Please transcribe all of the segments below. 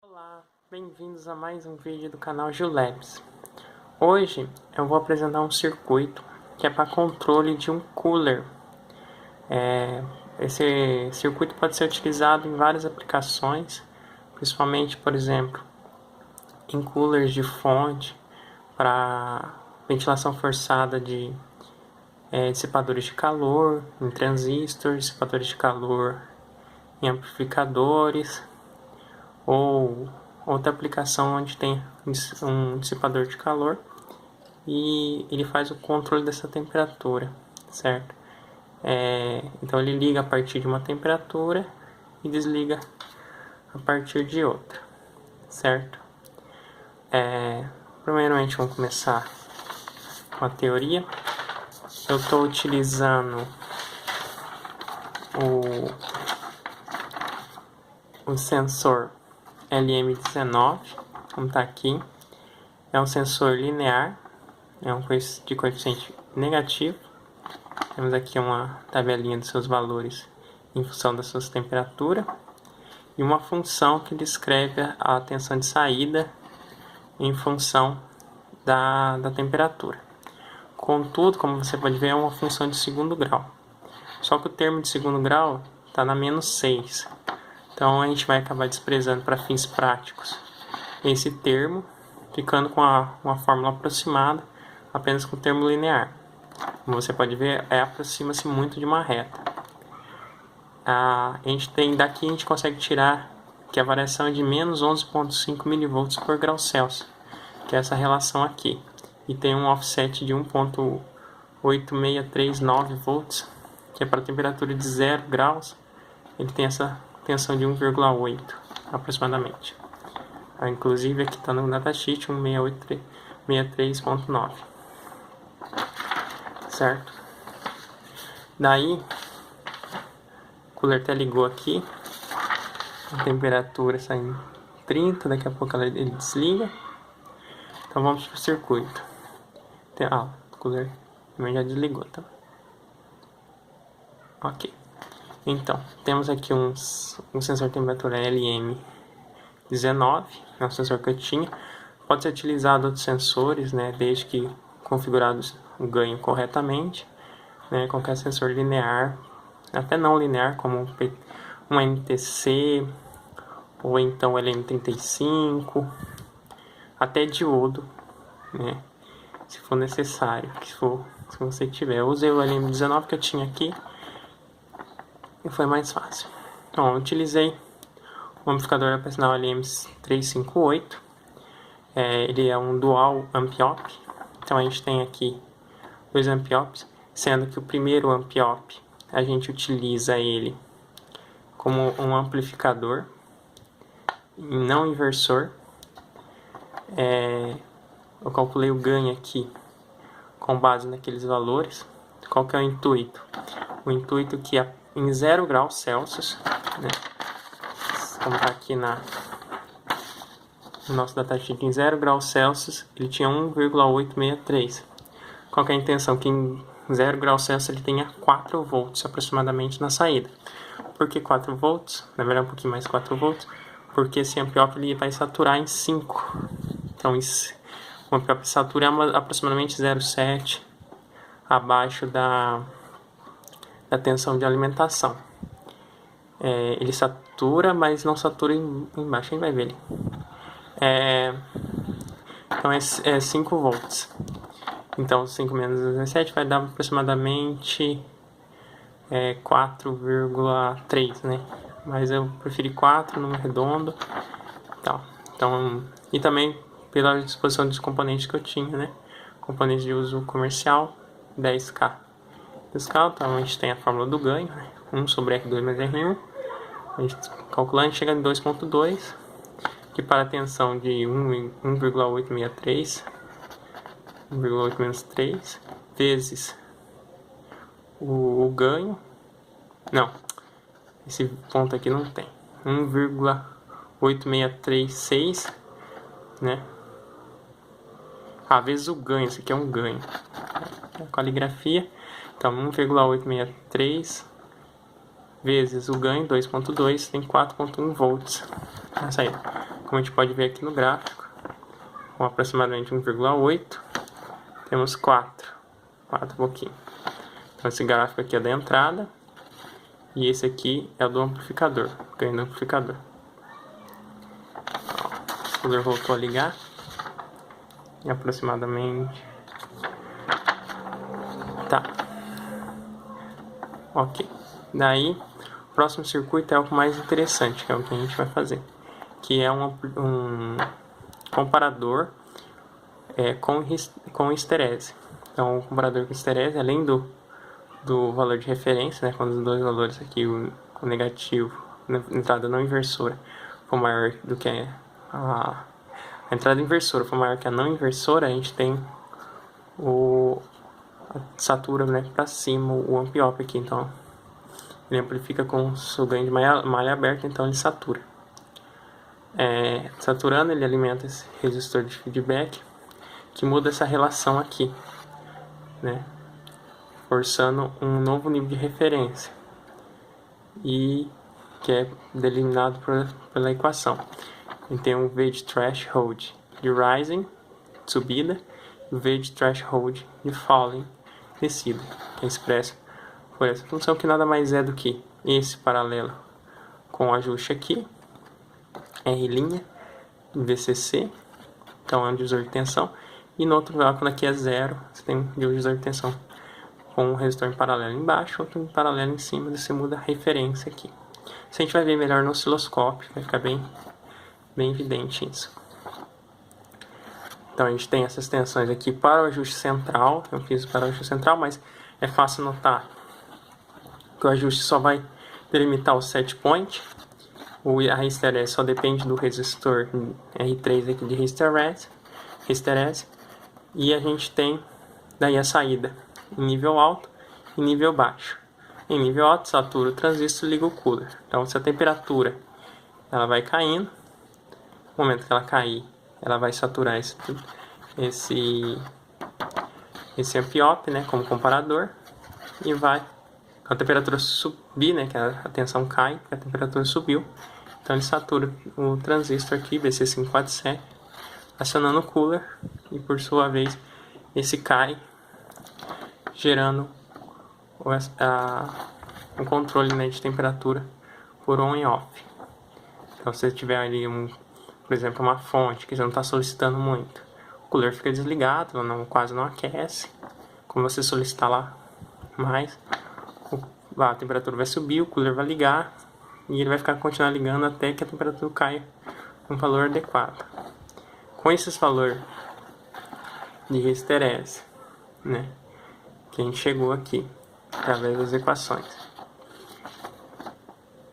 Olá, bem-vindos a mais um vídeo do canal Giulabs. Hoje eu vou apresentar um circuito que é para controle de um cooler. Esse circuito pode ser utilizado em várias aplicações, principalmente, por exemplo, em coolers de fonte, para ventilação forçada de dissipadores de calor, em transistores, dissipadores de calor em amplificadores, ou outra aplicação onde tem um dissipador de calor e ele faz o controle dessa temperatura, certo? Então ele liga a partir de uma temperatura e desliga a partir de outra, certo? Primeiramente vamos começar com a teoria. Eu estou utilizando o sensor LM19, como está aqui. É um sensor linear, é um de coeficiente negativo. Temos aqui uma tabelinha dos seus valores em função da sua temperatura e uma função que descreve a tensão de saída em função da temperatura. Contudo, como você pode ver, é uma função de segundo grau. Só que o termo de segundo grau está na menos 6. Então a gente vai acabar desprezando para fins práticos esse termo, ficando com uma fórmula aproximada apenas com o termo linear. Como você pode ver, aproxima-se muito de uma reta. Daqui a gente consegue tirar que a variação é de menos 11,5 mV por grau Celsius, que é essa relação aqui. E tem um offset de 1,8639 volts, que é para a temperatura de 0 graus. Ele tem essa tensão de 1,8 aproximadamente. Inclusive aqui está no datasheet 1,63.9, certo? Daí o cooler até ligou aqui, a temperatura está em 30, daqui a pouco ele desliga. Então vamos para o circuito. O cooler também já desligou, tá? Ok. Então, temos aqui um sensor de temperatura LM19, é um sensor que eu tinha. Pode ser utilizado outros sensores, né, desde que configurados o ganho corretamente, né, qualquer sensor linear, até não linear, como um NTC, ou então LM35, até diodo, né, se for necessário, se você tiver. Eu usei o LM19 que eu tinha aqui, e foi mais fácil. Então, eu utilizei o amplificador operacional LM358. Ele é um dual amp-op. Então a gente tem aqui dois amp-ops, sendo que o primeiro amp-op a gente utiliza ele como um amplificador, não inversor. Eu calculei o ganho aqui com base naqueles valores. Qual que é o intuito? O intuito é que em 0 graus Celsius, né, como está aqui no nosso datasheet, em 0 graus Celsius ele tinha 1,863. Qual que é a intenção? Que em 0 graus Celsius ele tenha 4 volts aproximadamente na saída. Por que 4 volts? Na verdade um pouquinho mais 4 volts, porque esse amp-op ele vai saturar em 5. Então o amp-op satura aproximadamente 0,7 abaixo da tensão de alimentação. Ele satura, mas não satura embaixo, a gente vai ver ali. Então é 5 volts. Então 5 menos 17 vai dar aproximadamente 4,3, né? Mas eu preferi 4, número redondo. Então, e também pela disposição dos componentes que eu tinha, né? Componentes de uso comercial, 10K. Então a gente tem a fórmula do ganho, né? 1 sobre R2 mais R1. A gente calculando chega em 2,2, que para a tensão de 1,863, 1,8 menos 3, vezes o ganho. Não, esse ponto aqui não tem. 1,8636, né? Vezes o ganho, isso aqui é um ganho. A caligrafia. Então, 1,863 vezes o ganho, 2.2, tem 4.1 volts na saída. Como a gente pode ver aqui no gráfico, com aproximadamente 1,8, temos 4 pouquinho. Então esse gráfico aqui é da entrada, e esse aqui é o do amplificador, ganho do amplificador. O cooler voltou a ligar, e aproximadamente... Tá. Ok. Daí, o próximo circuito é o mais interessante, que é o que a gente vai fazer, que é um comparador com histerese. Então, o comparador com histerese, além do valor de referência, né, quando os dois valores aqui, o negativo, a entrada não inversora, for maior do que a entrada inversora for maior que a não inversora, a gente tem a satura, né, para cima, o amp-op aqui. Então, ele amplifica com o ganho de malha aberta, então ele satura. Saturando, ele alimenta esse resistor de feedback, que muda essa relação aqui, né, forçando um novo nível de referência, e que é delimitado pela equação. A gente tem um V de threshold de rising, subida, e o V de threshold de falling, descida, que é expresso por essa função, que nada mais é do que esse paralelo com o ajuste aqui, R', VCC, então é um divisor de tensão, e no outro lado, quando aqui é zero, você tem um divisor de tensão com um resistor em paralelo embaixo, outro em paralelo em cima, você muda a referência aqui. Isso a gente vai ver melhor no osciloscópio, vai ficar bem evidente isso. Então a gente tem essas tensões aqui para o ajuste central, eu fiz para o ajuste central, mas é fácil notar que o ajuste só vai delimitar o set point, a histerese só depende do resistor R3 aqui de histerese, e a gente tem daí a saída em nível alto e nível baixo. Em nível alto, satura o transistor e liga o cooler. Então, se a temperatura ela vai caindo, no momento que ela cair, ela vai saturar esse amp-op, né, como comparador, e vai, quando a temperatura subir, né, que a tensão cai, a temperatura subiu, então ele satura o transistor aqui, BC547, acionando o cooler, e por sua vez, esse cai, gerando um controle, né, de temperatura por on e off. Então, se você tiver ali, por exemplo, uma fonte que você não está solicitando muito, o cooler fica desligado, quase não aquece. Como você solicitar lá mais, a temperatura vai subir, o cooler vai ligar, e ele vai continuar ligando até que a temperatura caia um valor adequado. Com esses valores de histerese, né, que a gente chegou aqui, através das equações,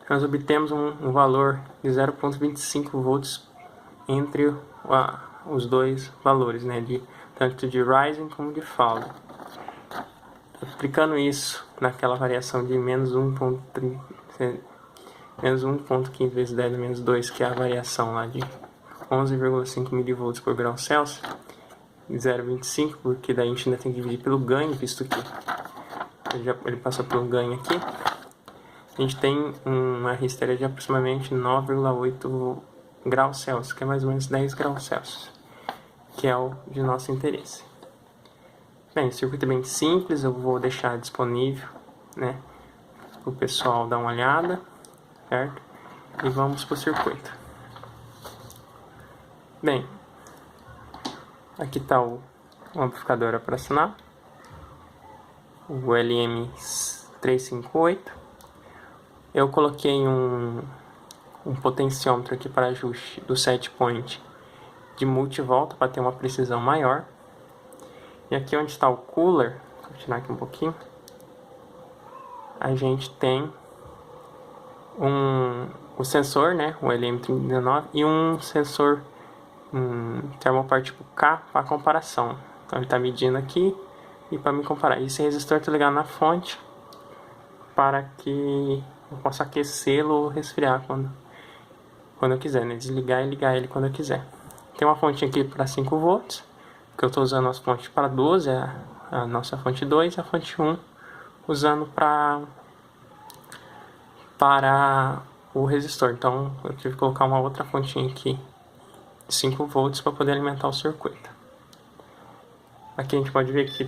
nós obtemos um valor de 0,25 volts entre os dois valores, né, tanto de rising como de falling. Aplicando isso naquela variação de menos 1.15 vezes 10 a menos 2, que é a variação lá de 11,5 mV por grau Celsius, 0,25, porque daí a gente ainda tem que dividir pelo ganho, visto que ele passou pelo ganho aqui. A gente tem uma histeria de aproximadamente 9,8 graus Celsius, que é mais ou menos 10 graus Celsius, que é o de nosso interesse. Bem, o circuito é bem simples, eu vou deixar disponível, né, para o pessoal dar uma olhada, certo? E vamos para o circuito. Bem, aqui está o amplificador operacional, o LM358. Eu coloquei um potenciômetro aqui para ajuste do set point de multivolta para ter uma precisão maior. E aqui onde está o cooler, vou tirar aqui um pouquinho, a gente tem o sensor, né, o LM39, e um sensor termopartículo K para comparação. Então ele está medindo aqui e para me comparar. Esse resistor está ligado na fonte para que eu possa aquecê-lo ou resfriar quando eu quiser, né? Desligar e ligar ele quando eu quiser. Tem uma fonte aqui para 5 volts, que eu estou usando as fontes para 12, a nossa fonte 2, a fonte 1 usando para para o resistor. Então eu tive que colocar uma outra fontinha aqui, 5 volts, para poder alimentar o circuito. Aqui a gente pode ver que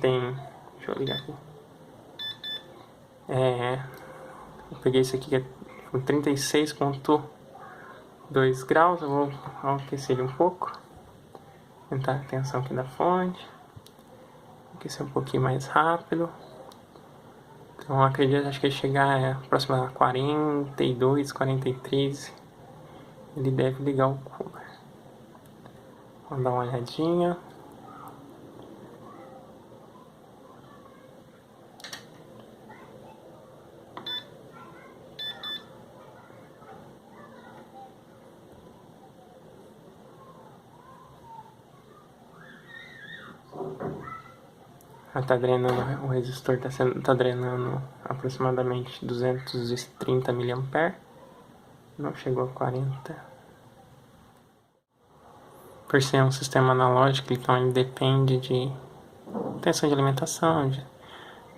tem, deixa eu ligar aqui, eu peguei esse aqui que é com 36,2 graus, eu vou aquecer ele um pouco, aumentar a tensão aqui da fonte, aquecer um pouquinho mais rápido. Então acredito, acho que ele chegar próximo a 42, 43, ele deve ligar o cooler. Vamos dar uma olhadinha. Tá drenando, o resistor tá drenando aproximadamente 230 mA. Não chegou a 40. Por ser um sistema analógico, então ele depende de tensão de alimentação, de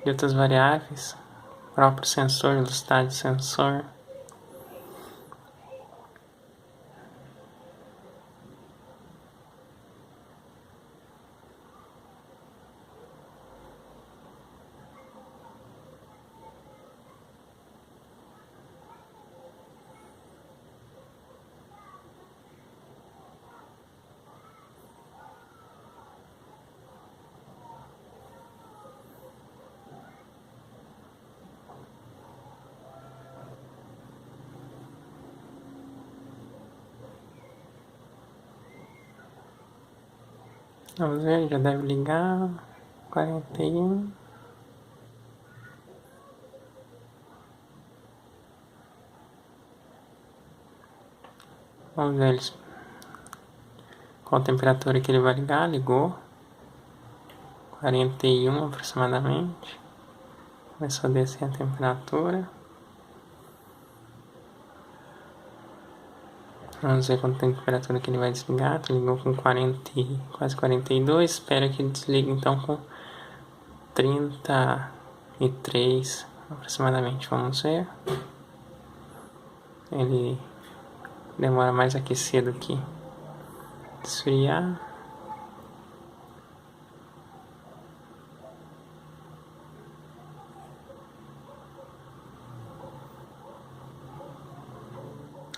outras variáveis, próprio sensor, velocidade do sensor. Vamos ver, já deve ligar. 41. Vamos ver qual a temperatura que ele vai ligar. Ligou. 41 aproximadamente. Começou a descer a temperatura. Vamos ver quanto temperatura que ele vai desligar. Ligou com 40, quase 42. Espera que ele desligue então com 33 aproximadamente. Vamos ver. Ele demora mais aquecido aqui. Esfriar.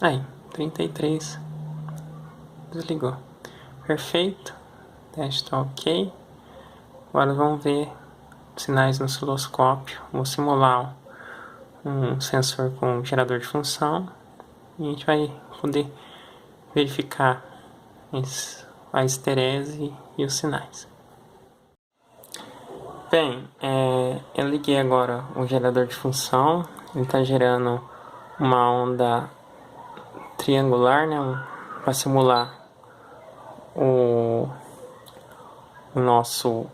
Aí, 33. Desligou. Perfeito. O teste está ok. Agora vamos ver sinais no osciloscópio. Vou simular um sensor com gerador de função. E a gente vai poder verificar a esterese e os sinais. Bem, eu liguei agora o gerador de função. Ele está gerando uma onda triangular, né, para simular o nosso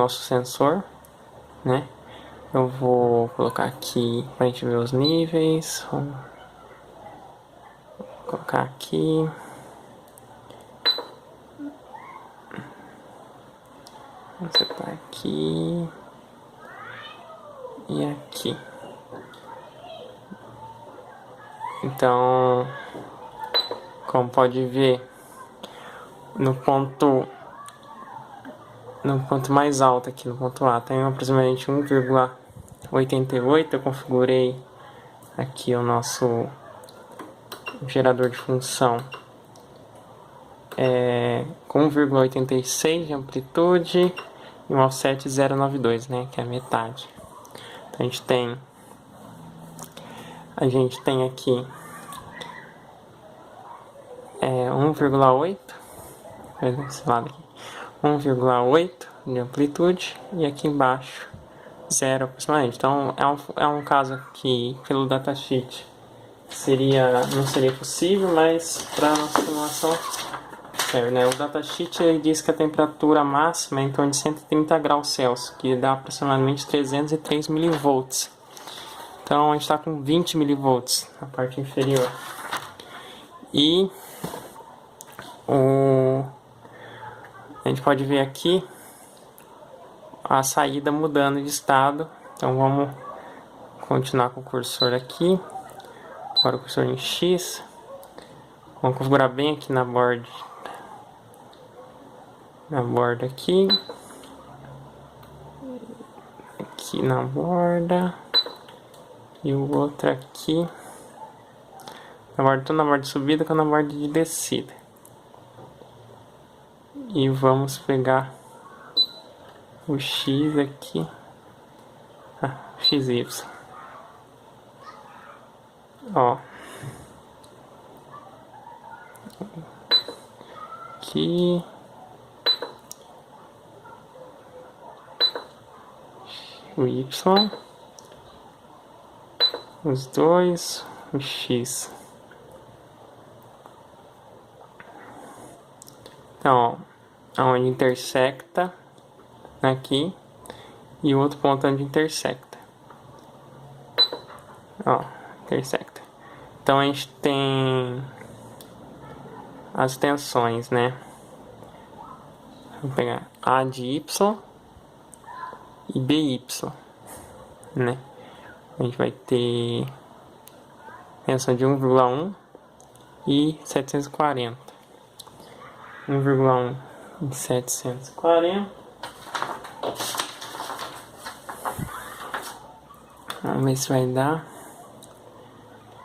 sensor, né. Eu vou colocar aqui para a gente ver os níveis. Vou colocar aqui. Vou setar aqui e aqui. Então, como pode ver, no ponto mais alto aqui, no ponto A, tem aproximadamente 1,88. Eu configurei aqui o nosso gerador de função com 1,86 de amplitude e um offset 0,92, né, que é a metade. Então a gente tem aqui 1,8, esse lado aqui, 1,8 de amplitude, e aqui embaixo 0 aproximadamente. Então é um caso que pelo datasheet não seria possível, mas para a nossa simulação serve, né? O datasheet ele diz que a temperatura máxima é em torno de 130 graus Celsius, que dá aproximadamente 303 milivolts. Então a gente está com 20 milivolts na parte inferior. E a gente pode ver aqui a saída mudando de estado. Então vamos continuar com o cursor aqui. Agora o cursor em X. Vamos configurar bem aqui na borda. Na borda aqui. Aqui na borda. E o outro aqui. Na borda, tanto na borda de subida quanto na borda de descida. E vamos pegar o X aqui. XY. Ó. Aqui. O Y. Os dois. O X. Então, ó, onde intersecta aqui e o outro ponto onde intersecta. Ó, intersecta. Então a gente tem as tensões, né? Vou pegar A de Y e BY, né? A gente vai ter tensão de 1,1 e 740. 1,1 em 740. Vamos ver se vai dar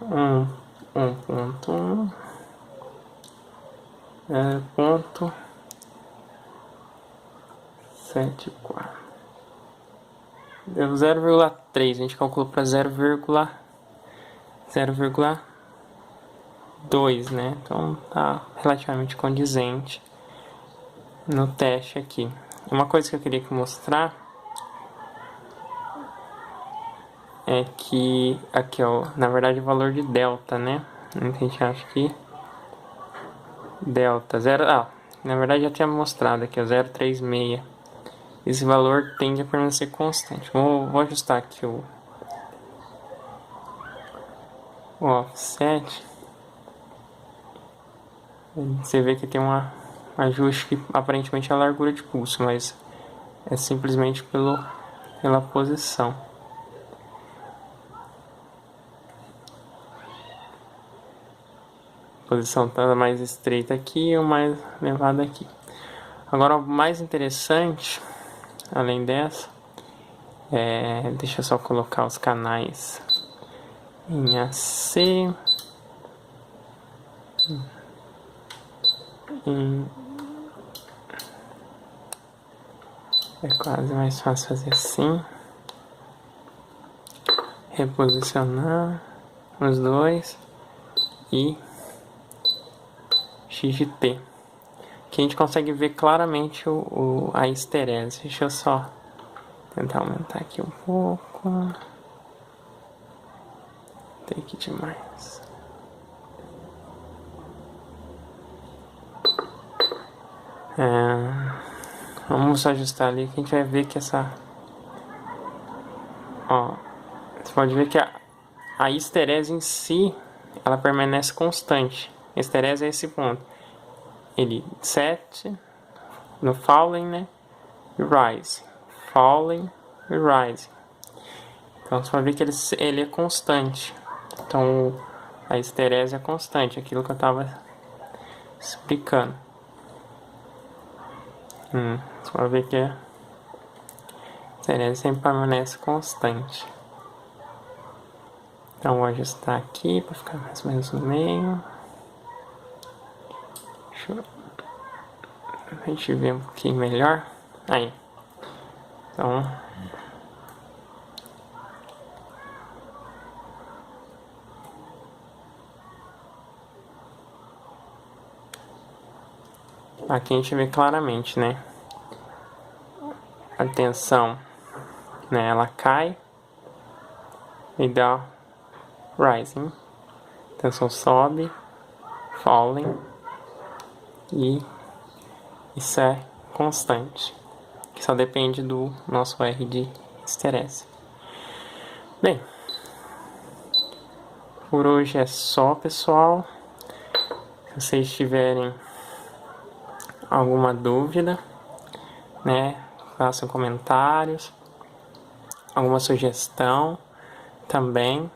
1.1 0.74. Deu 0,3. A gente calculou para 0,2, né? Então tá relativamente condizente no teste aqui. Uma coisa que eu queria mostrar é que aqui, ó, na verdade o valor de delta, né? A gente acha que delta 0, na verdade já tinha mostrado aqui, ó, 0,36. Esse valor tende a permanecer constante. Vou ajustar aqui o offset. Você vê que tem um ajuste que aparentemente é a largura de pulso, mas é simplesmente pela posição. A posição está mais estreita aqui ou mais elevada aqui. Agora o mais interessante, além dessa, deixa eu só colocar os canais em AC. É quase mais fácil fazer assim. Reposicionar os dois e X de T. Aqui a gente consegue ver claramente a histerese. Deixa eu só tentar aumentar aqui um pouco. Tem que demais. Vamos ajustar ali que a gente vai ver que essa... Ó, você pode ver que a histerese em si, ela permanece constante. A histerese é esse ponto. Ele set no falling, né? E rise. Falling e rise. Então você vai ver que ele é constante. Então a histerese é constante, aquilo que eu estava explicando. Você vai ver que a histerese sempre permanece constante. Então vou ajustar aqui para ficar mais ou menos no meio. Deixa a gente ver um pouquinho melhor. Aí. Então. Aqui a gente vê claramente, né? A tensão, né? Ela cai e dá rising. A tensão sobe, falling. E isso é constante, que só depende do nosso R de histerese. Bem, por hoje é só, pessoal. Se vocês tiverem alguma dúvida, né, façam comentários, alguma sugestão, também.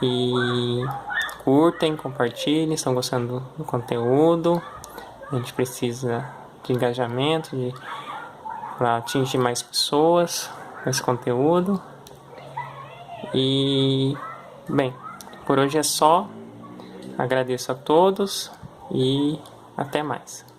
E curtem, compartilhem, estão gostando do conteúdo. A gente precisa de engajamento, para atingir mais pessoas com esse conteúdo. E, bem, por hoje é só. Agradeço a todos e até mais.